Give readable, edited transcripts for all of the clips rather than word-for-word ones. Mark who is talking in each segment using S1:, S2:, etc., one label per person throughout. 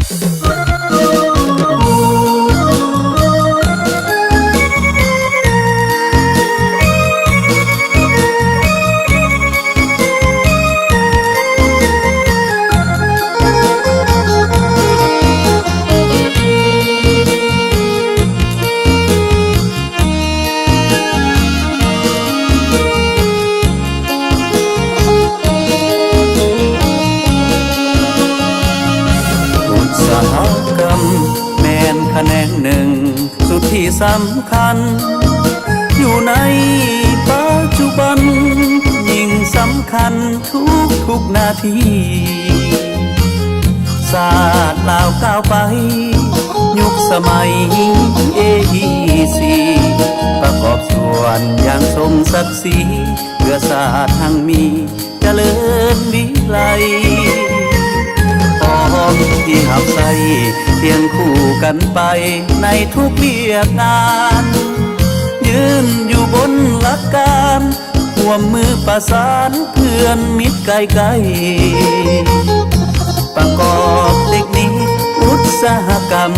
S1: แขนงหนึ่งสุดที่สำคัญอยู่ในปัจจุบันยิ่งสำคัญทุกนาทีศาสตร์ลาวก้าวไปยุคสมัย AEC ประกอบส่วนอย่างสมศักดิ์ศรีเพื่อศาสตร์ทั้งมีเจริญวิไลพร้อมที่หับใส่เคียงคู่กันไปในทุกเวียกงานยืนอยู่บนหลักการร่วมมือประสานเพื่อนมิตรไกลๆประกอบเทคนิคอุตสาหกรรม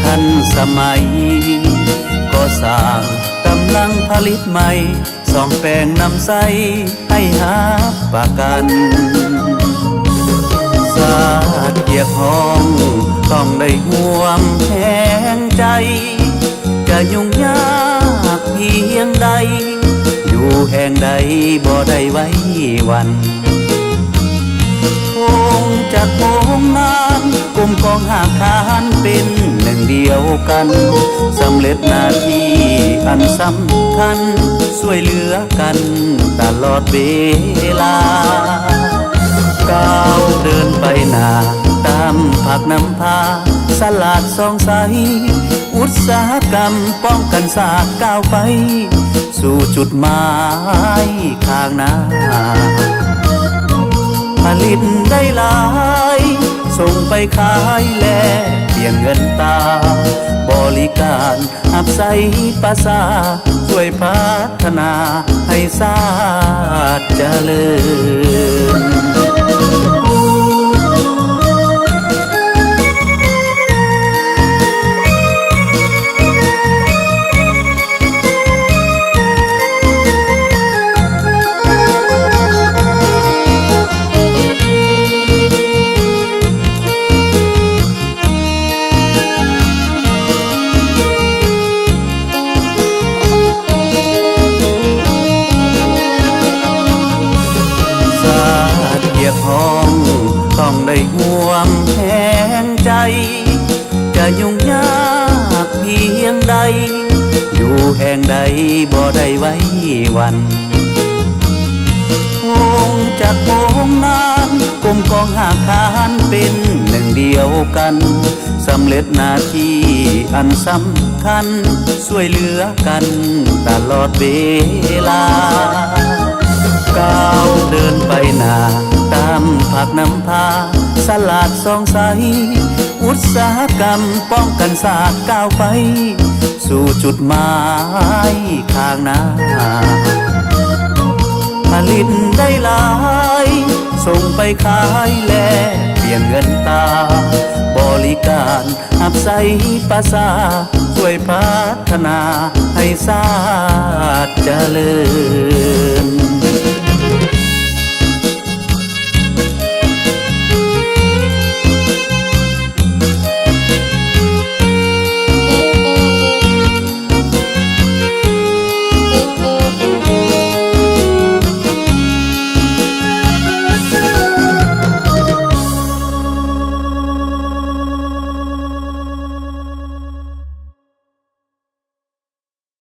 S1: ทันสมัยก็สร้างกำลังผลิตใหม่ส่องแปลงนำใสให้หาประกันศาสตร์เกียรติห้องต้องได้ห่วงแห่งใจจะยุ่งยากเพียงใดอยู่แห่งใดบ่ได้ไว้วันคงจะโค้งนานกลมกองหากฐานเป็นหนึ่งเดียวกันสำเร็จหน้าที่อันสำคัญช่วยเหลือกันตลอดเวลาก้าวเดินไปหน้าตามผักน้ำพาสลาดสองใสอุตสาหกรรมป้องกันศาสตร์ก้าวไปสู่จุดหมายข้างหน้าผลิตได้หลายส่งไปขายแลเปลี่ยนเงินตาบริการอับใสประสาช่วยพัฒนาให้ศาสตร์เจริญห้องต้องได้ห่วงแห่งใจจะยุ่งยากเพียงใดอยู่แห่งใดบ่ได้ไว้วันคงจะโค้งนานกลมกองหากฐานเป็นหนึ่งเดียวกันสำเร็จหน้าที่อันสำคัญช่วยเหลือกันตลอดเวลาก้าวเดินไปหน้าตามผักน้ำพาสลาดสองใสอุตสาหกรรมป้องกันศาสตร์ก้าวไปสู่จุดหมายข้างหน้าผลิตได้หลายส่งไปขายแลเปลี่ยนเงินตาบริการอับใสประสาช่วยพัฒนาให้ศาสตร์เจริญ